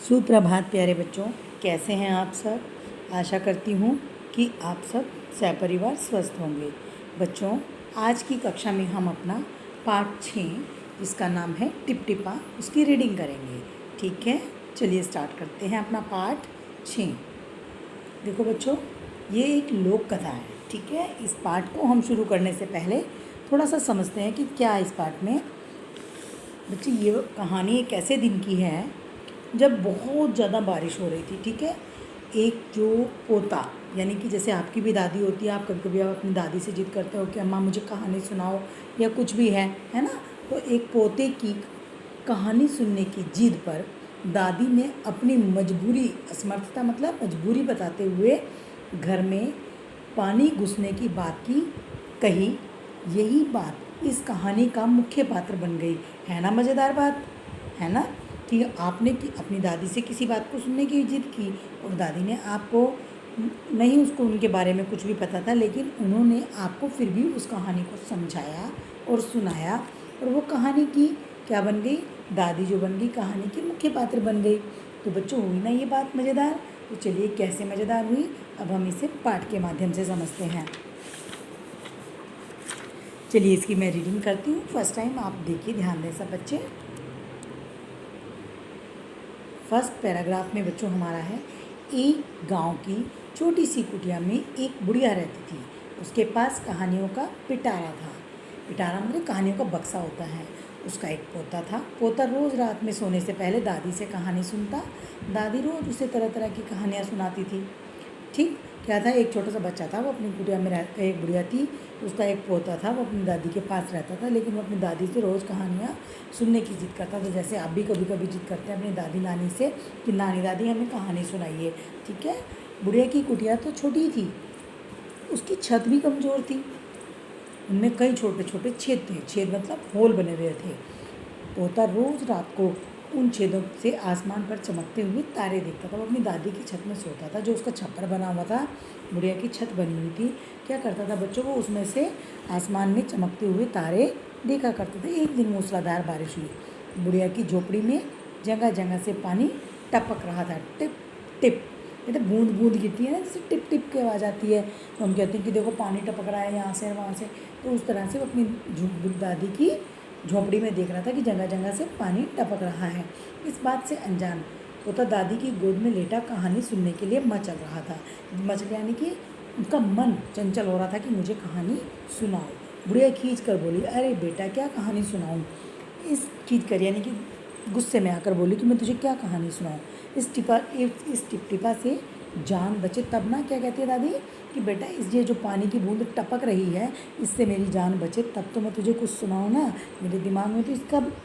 सुप्रभात प्यारे बच्चों, कैसे हैं आप सब। आशा करती हूँ कि आप सब सपरिवार स्वस्थ होंगे। बच्चों, आज की कक्षा में हम अपना पाठ 6 जिसका नाम है टिप टिपा, उसकी रीडिंग करेंगे। ठीक है, चलिए स्टार्ट करते हैं अपना पाठ 6। देखो बच्चों, ये एक लोक कथा है। ठीक है, इस पाठ को हम शुरू करने से पहले थोड़ा सा समझते हैं कि क्या इस पाठ में। बच्चे, ये कहानी एक ऐसे दिन की है जब बहुत ज़्यादा बारिश हो रही थी। ठीक है, एक जो पोता, यानी कि जैसे आपकी भी दादी होती है, आप कभी कभी आप अपनी दादी से जिद करते हो कि अम्मा मुझे कहानी सुनाओ या कुछ भी है ना। तो एक पोते की कहानी सुनने की जिद पर दादी ने अपनी मजबूरी, असमर्थता मतलब मजबूरी बताते हुए घर में पानी घुसने की बात की कही। यही बात इस कहानी का मुख्य पात्र बन गई। है ना मज़ेदार बात, है ना। कि आपने अपनी दादी से किसी बात को सुनने की जिद की और दादी ने आपको नहीं, उसको उनके बारे में कुछ भी पता था, लेकिन उन्होंने आपको फिर भी उस कहानी को समझाया और सुनाया, और वो कहानी की क्या बन गई, दादी जो बन गई कहानी की मुख्य पात्र बन गई। तो बच्चों, हुई ना ये बात मज़ेदार। तो चलिए, कैसे मज़ेदार हुई अब हम इसे पाठ के माध्यम से समझते हैं। चलिए, इसकी मैं रीडिंग करती हूँ। फर्स्ट टाइम आप देखिए, ध्यान दें सब बच्चे। फर्स्ट पैराग्राफ में बच्चों हमारा है, एक गांव की छोटी सी कुटिया में एक बुढ़िया रहती थी। उसके पास कहानियों का पिटारा था। पिटारा मतलब कहानियों का बक्सा होता है। उसका एक पोता था। पोता रोज़ रात में सोने से पहले दादी से कहानी सुनता। दादी रोज़ उसे तरह तरह की कहानियाँ सुनाती थी। ठीक क्या था, एक छोटा सा बच्चा था, वो अपनी कुटिया में एक बुढ़िया थी, उसका एक पोता था, वो अपनी दादी के पास रहता था, लेकिन वो अपनी दादी से रोज़ कहानियाँ सुनने की जिद करता था। जैसे आप भी कभी कभी जिद करते हैं अपनी दादी नानी से कि नानी दादी हमें कहानी सुनाइए। ठीक है, बुढ़िया की कुटिया तो छोटी थी, उसकी छत भी कमज़ोर थी, उनमें कई छोटे छोटे छेद थे। छेद मतलब होल बने हुए थे। पोता रोज़ रात को उन छेदों से आसमान पर चमकते हुए तारे देखता था। वो अपनी दादी की छत में सोता था, जो उसका छप्पर बना हुआ था, बुढ़िया की छत बनी हुई थी। क्या करता था बच्चों, वो उसमें से आसमान में चमकते हुए तारे देखा करते थे। एक दिन मूसलाधार बारिश हुई। बुढ़िया की झोपड़ी में जगह जगह से पानी टपक रहा था। टिप टिप, तो बूंद बूंद गिरती है ना, जैसे टिप टिप की आवाज़ आती है, तो हम कहते हैं कि देखो पानी टपक रहा है यहाँ से वहाँ से। तो उस तरह से वो अपनी दादी की झोंपड़ी में देख रहा था कि जगह जगह से पानी टपक रहा है। इस बात से अनजान पोता दादी की गोद में लेटा कहानी सुनने के लिए मचल रहा था। मचल यानी कि उसका मन चंचल हो रहा था कि मुझे कहानी सुनाओ। बुढ़िया खींच कर बोली, अरे बेटा क्या कहानी सुनाऊँ। इस खींच कर यानी कि गुस्से में आकर बोली कि मैं तुझे क्या कहानी सुनाऊँ। इस टिप टिपा से जान बचे तब ना। क्या कहती है दादी कि बेटा, इस ये जो पानी की बूंद टपक रही है, इससे मेरी जान बचे तब तो मैं तुझे कुछ सुनाऊँ ना। मेरे दिमाग में तो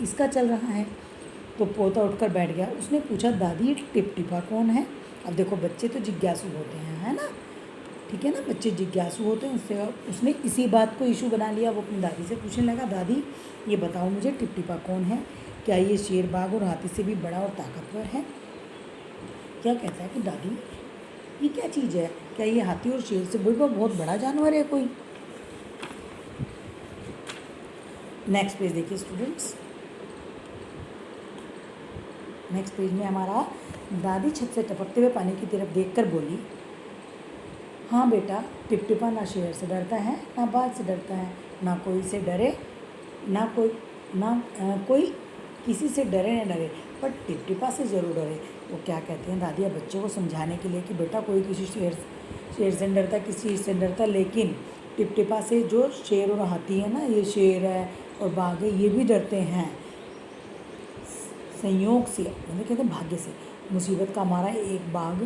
इसका चल रहा है। तो पोता उठकर बैठ गया। उसने पूछा, दादी ये टिप टिपा कौन है। अब देखो, बच्चे तो जिज्ञासु होते हैं, है ना। ठीक है ना, बच्चे जिज्ञासु होते हैं। उसने इसी बात को इशू बना लिया। वो अपनी दादी से पूछने लगा, दादी ये बताओ मुझे, टिप टिपा कौन है। क्या ये शेर, बाघ और हाथी से भी बड़ा और ताकतवर है। क्या कहता है कि दादी ये क्या चीज़ है, क्या ये हाथी और शेर से कोई बहुत बड़ा जानवर है कोई। नेक्स्ट पेज देखिए स्टूडेंट्स। नेक्स्ट पेज में हमारा, दादी छत से टपकते हुए पानी की तरफ देखकर बोली, हाँ बेटा, टिपटिपा ना शेर से डरता है, ना बाघ से डरता है, ना कोई से डरे, कोई किसी से डरे न डरे, पर टिपटिपा से ज़रूर डरे। वो क्या कहते हैं दादी अब बच्चों को समझाने के लिए कि बेटा कोई किसी शेर से डरता, किसी से डरता, लेकिन टिपटिपा से जो शेर और हाथी है ना, ये शेर है और बाघ है, ये भी डरते हैं। संयोग से मतलब कहते हैं भाग्य से, मुसीबत का मारा एक बाघ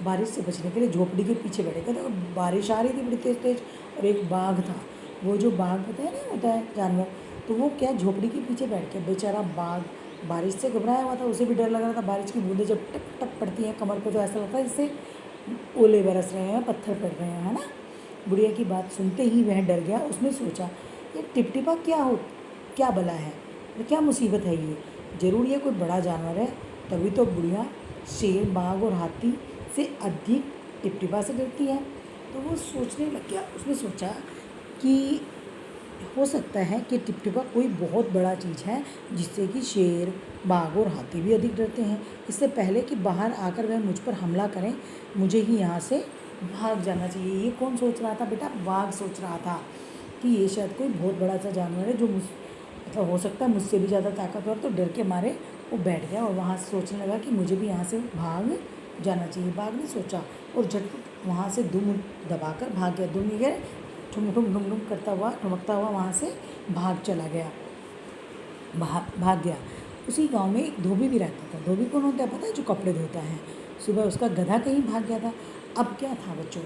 बारिश से बचने के लिए झोपड़ी के पीछे बैठे थे। तो बारिश आ रही थी बड़ी तेज़ तेज़, और एक बाघ था। वो जो बाघ होता है ना, होता है जानवर, तो वो क्या झोपड़ी के पीछे बैठ के बेचारा बाघ बारिश से घबराया हुआ था। उसे भी डर लग रहा था। बारिश की बूंदें जब टप टप पड़ती हैं कमर पर, तो ऐसा लगता है जैसे ओले बरस रहे हैं, पत्थर पड़ रहे हैं, है ना। बुढ़िया की बात सुनते ही वह डर गया। उसने सोचा, ये टिपटिपा क्या भला है, क्या मुसीबत है ये, ज़रूर ये कोई बड़ा जानवर है। तभी तो बुढ़िया शेर, बाघ और हाथी से अधिक टिपटिपा से डरती है। तो वो सोचने लग गया। उसने सोचा कि हो सकता है कि टिपटिपा कोई बहुत बड़ा चीज़ है जिससे कि शेर, बाघ और हाथी भी अधिक डरते हैं। इससे पहले कि बाहर आकर वह मुझ पर हमला करें, मुझे ही यहाँ से भाग जाना चाहिए। ये कौन सोच रहा था बेटा? बाघ सोच रहा था कि ये शायद कोई बहुत बड़ा सा जानवर है जो मतलब हो सकता है मुझसे भी ज़्यादा ताकतवर। तो डर के मारे वो बैठ गया और वहाँ से सोचने लगा कि मुझे भी यहाँ से भाग जाना चाहिए। बाघ ने सोचा और झटपट वहाँ से दुम दबाकर भाग गया। दुम गया, ठुम ठुम ठुम ठुम करता हुआ, ठुमकता हुआ वहाँ से भाग चला गया, भाग गया। उसी गांव में एक धोबी भी रहता था। धोबी कौन होता है पता है? जो कपड़े धोता है। सुबह उसका गधा कहीं भाग गया था। अब क्या था बच्चों,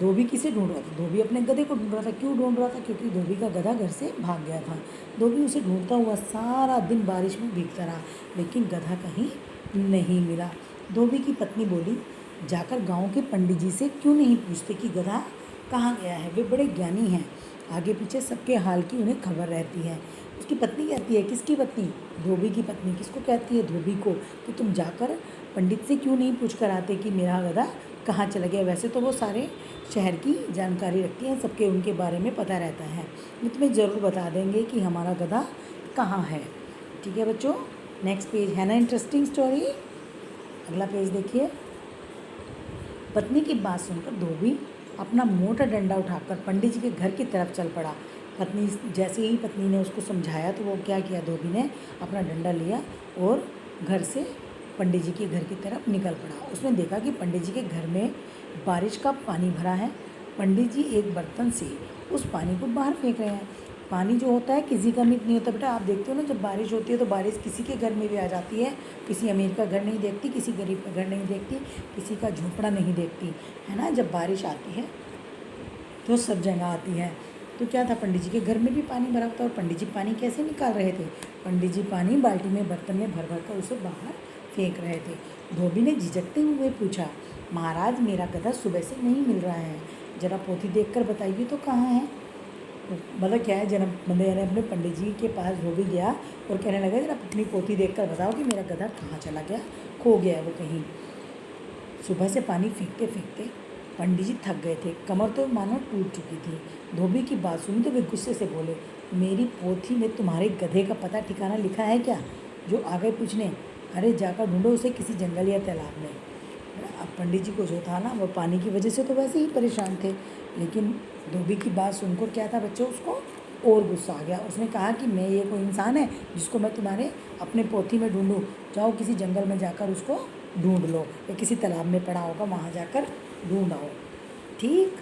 धोबी किसे ढूंढ रहा था? धोबी अपने गधे को ढूंढ रहा था। क्यों ढूंढ रहा था? क्योंकि धोबी का गधा घर से भाग गया था। धोबी उसे ढूंढता हुआ सारा दिन बारिश में भीगता रहा, लेकिन गधा कहीं नहीं मिला। धोबी की पत्नी बोली, जाकर गांव के पंडित जी से क्यों नहीं पूछते कि गधा कहाँ गया है? वे बड़े ज्ञानी हैं, आगे पीछे सबके हाल की उन्हें खबर रहती है। उसकी पत्नी कहती है, किसकी पत्नी? धोबी की पत्नी। किसको कहती है? धोबी को, कि तुम जाकर पंडित से क्यों नहीं पूछ कर आते कि मेरा गधा कहाँ चला गया? वैसे तो वो सारे शहर की जानकारी रखती हैं, सबके उनके बारे में पता रहता है। ये तुम्हें ज़रूर बता देंगे कि हमारा गधा कहाँ है। ठीक है बच्चों, नेक्स्ट पेज है ना इंटरेस्टिंग स्टोरी। अगला पेज देखिए। पत्नी की बात सुनकर धोबी अपना मोटा डंडा उठाकर पंडित जी के घर की तरफ चल पड़ा। पत्नी जैसे ही पत्नी ने उसको समझाया तो वो क्या किया, धोबी ने अपना डंडा लिया और घर से पंडित जी के घर की तरफ निकल पड़ा। उसने देखा कि पंडित जी के घर में बारिश का पानी भरा है। पंडित जी एक बर्तन से उस पानी को बाहर फेंक रहे हैं। पानी जो होता है किसी का मित नहीं होता बेटा। आप देखते हो ना, जब बारिश होती है तो बारिश किसी के घर में भी आ जाती है। किसी अमीर का घर नहीं देखती, किसी गरीब का घर नहीं देखती, किसी का झोंपड़ा नहीं देखती, है ना। जब बारिश आती है तो सब जगह आती है। तो क्या था, पंडित जी के घर में भी पानी भरा था। और पंडित जी पानी कैसे निकाल रहे थे? पंडित जी पानी बाल्टी में, बर्तन में भर भर कर उसे बाहर फेंक रहे थे। धोबी ने झिझकते हुए पूछा, महाराज मेरा गधा सुबह से नहीं मिल रहा है, जरा पोथी देखकर बताइए तो कहाँ है? मतलब क्या है, जन्म बंदे ने अपने पंडित जी के पास धोबी गया और कहने लगा, जरा अपनी पोथी देखकर बताओ कि मेरा गधा कहाँ चला गया, खो गया है वो कहीं। सुबह से पानी फेंकते फेंकते पंडित जी थक गए थे, कमर तो मानो टूट चुकी थी। धोबी की बात सुनी तो वे गुस्से से बोले, मेरी पोथी में तुम्हारे गधे का पता ठिकाना लिखा है क्या? जो आ गए पूछने, अरे जाकर ढूंढो उसे किसी जंगल या तालाब में। अब पंडित जी को जो था ना, वो पानी की वजह से तो वैसे ही परेशान थे, लेकिन धोबी की बात सुनकर क्या था बच्चों, उसको और गुस्सा आ गया। उसने कहा कि मैं ये कोई इंसान है जिसको मैं तुम्हारे अपने पोथी में ढूंढूं? जाओ किसी जंगल में जाकर उसको ढूंढ लो, या किसी तालाब में पड़ा होगा वहाँ जाकर ढूंढ आओ। ठीक,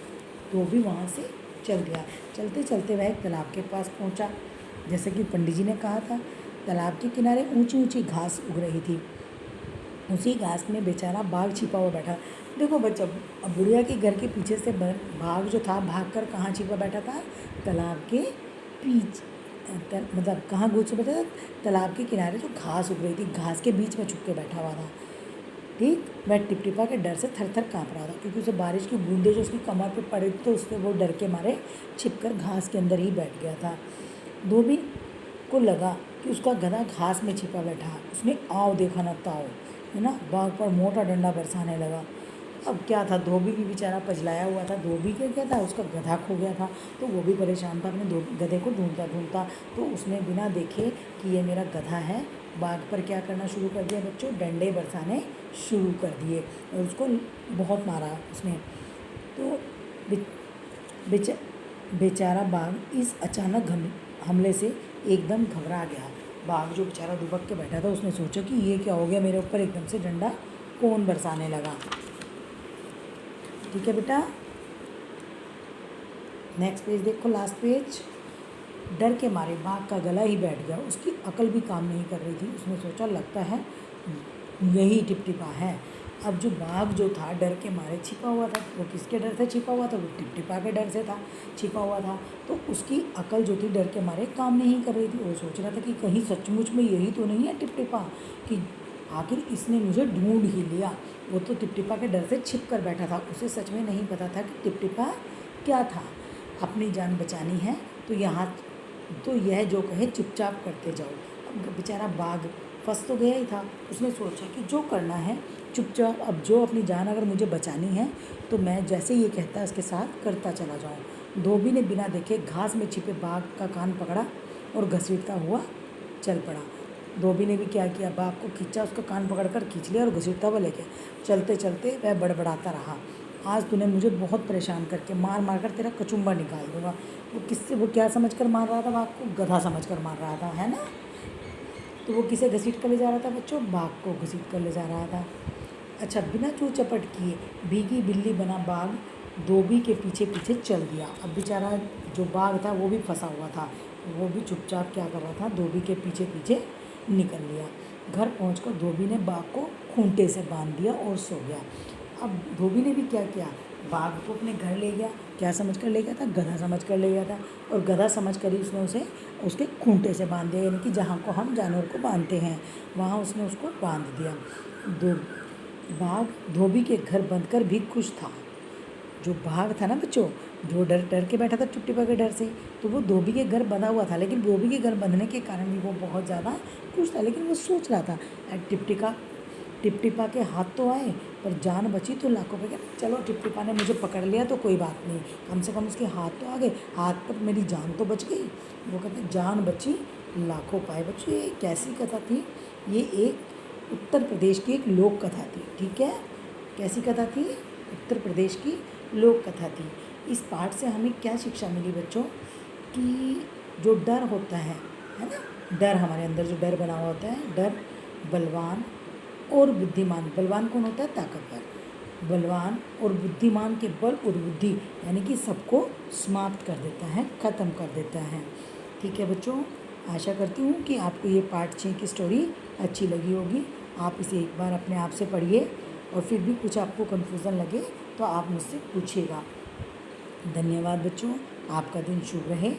धोबी वहाँ से चल दिया। चलते चलते वह एक तालाब के पास पहुँचा। जैसे कि पंडित जी ने कहा था, तालाब के किनारे ऊंची ऊंची घास उग रही थी। उसी घास में बेचारा बाघ छिपा हुआ बैठा। देखो बच्चा, अब बुढ़िया के घर के पीछे से बाघ जो था भाग कर कहाँ छिपा बैठा था? तालाब के मतलब कहाँ घुस बैठा था? तालाब के किनारे जो घास उग रही थी, घास के बीच में छुप के बैठा हुआ था। ठीक, वह टिपटिपा के डर से थर थर काँप रहा था, क्योंकि उसे बारिश की बूंदें जो उसकी कमर पर पड़ी तो उससे वो डर के मारे छिपकर घास के अंदर ही बैठ गया था। धोबी को लगा कि उसका गधा घास में छिपा बैठा। उसने आओ देखा ना ताओ, है ना, बाघ पर मोटा डंडा बरसाने लगा। अब क्या था, धोबी भी बेचारा पजलाया हुआ था। धोबी का क्या था, उसका गधा खो गया था, तो वो भी परेशान था अपने गधे को ढूंढता ढूंढता। तो उसने बिना देखे कि ये मेरा गधा है, बाघ पर क्या करना शुरू कर दिया बच्चों, डंडे बरसाने शुरू कर दिए और उसको बहुत मारा उसने। तो बेचारा बाघ इस अचानक हमले से एकदम घबरा गया। बाघ जो बेचारा दुबक के बैठा था, उसने सोचा कि ये क्या हो गया, मेरे ऊपर एकदम से डंडा कौन बरसाने लगा। ठीक है बेटा, नेक्स्ट पेज देखो, लास्ट पेज। डर के मारे बाघ का गला ही बैठ गया, उसकी अकल भी काम नहीं कर रही थी। उसने सोचा, लगता है यही टिपटिपा है। अब जो बाघ जो था डर के मारे छिपा हुआ था, वो किसके डर से छिपा हुआ था? वो टिपटिपा के डर से था, छिपा हुआ था। तो उसकी अकल जो थी डर के मारे काम नहीं कर रही थी। वो सोच रहा था कि कहीं सचमुच में यही तो नहीं है टिपटिपा, कि आखिर इसने मुझे ढूंढ ही लिया। वो तो टिपटिपा के डर से छिप कर बैठा था, उसे सच में नहीं पता था कि टिपटिपा क्या था। अपनी जान बचानी है तो यह जो कहे चुपचाप करते जाओ। अब बेचारा बाघ फंस तो गया ही था। उसने सोचा कि जो करना है चुपचाप, अब जो अपनी जान अगर मुझे बचानी है तो मैं जैसे ये कहता है उसके साथ करता चला जाऊँ। धोबी ने बिना देखे घास में छिपे बाघ का कान पकड़ा और घसीटता हुआ चल पड़ा। धोबी ने भी क्या किया, बाघ को खींचा, उसका कान पकड़कर खींच लिया और घसीटता हुआ ले गया। चलते चलते वह बड़बड़ाता रहा, आज तूने मुझे बहुत परेशान करके मार मार कर तेरा कचुम्बर निकाल दूंगा। वो क्या समझ कर मार रहा था बाघ को? गधा समझ कर मार रहा था, है ना। तो वो किसे घसीट कर ले जा रहा था बच्चों? बाघ को घसीट कर ले जा रहा था। अच्छा, बिना चू चपट किए भीगी बिल्ली बना बाघ धोबी के पीछे पीछे चल दिया। अब बेचारा जो बाघ था वो भी फंसा हुआ था, वो भी चुपचाप क्या कर रहा था, धोबी के पीछे पीछे निकल लिया। घर पहुंचकर धोबी ने बाघ को खूंटे से बांध दिया और सो गया। अब धोबी ने भी क्या किया, बाघ को अपने घर ले गया। क्या समझ कर ले गया था? गधा समझ कर ले गया था, और गधा समझ कर ही उसने उसे उसके खूंटे से बांध दिया, यानी कि जहाँ को हम जानवर को बांधते हैं वहाँ उसने उसको बांध दिया। बाघ धोबी के घर बंधकर भी खुश था। जो बाघ था ना बच्चों, जो डर डर के बैठा था टिपटिपा के डर से, तो वो धोबी के घर बंधा हुआ था, लेकिन धोबी के घर बंधने के कारण भी वो बहुत ज़्यादा खुश था। लेकिन वो सोच रहा था, टिपटिपा के हाथ तो आए पर जान बची तो लाखों पे। चलो टिपटिपा ने मुझे पकड़ लिया तो कोई बात नहीं, कम से कम उसके हाथ तो आ गए, हाथ पर मेरी जान तो बच गई। वो कहते जान बची लाखों पाए। बच्चों ये कैसी कथा थी? ये एक उत्तर प्रदेश की एक लोक कथा थी, ठीक है। कैसी कथा थी? उत्तर प्रदेश की लोक कथा थी। इस पाठ से हमें क्या शिक्षा मिली बच्चों? कि जो डर होता है ना, डर हमारे अंदर जो डर बना हुआ होता है, डर बलवान और बुद्धिमान। बलवान कौन होता है? ताकतवर। बलवान और बुद्धिमान के बल और बुद्धि यानी कि सबको समाप्त कर देता है, ख़त्म कर देता है। ठीक है बच्चों, आशा करती हूँ कि आपको ये पार्ट 6 की स्टोरी अच्छी लगी होगी। आप इसे एक बार अपने आप से पढ़िए, और फिर भी कुछ आपको कन्फ्यूज़न लगे तो आप मुझसे पूछिएगा। धन्यवाद बच्चों, आपका दिन शुभ रहे,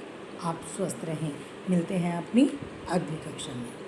आप स्वस्थ रहें। मिलते हैं अपनी अगली कक्षा में।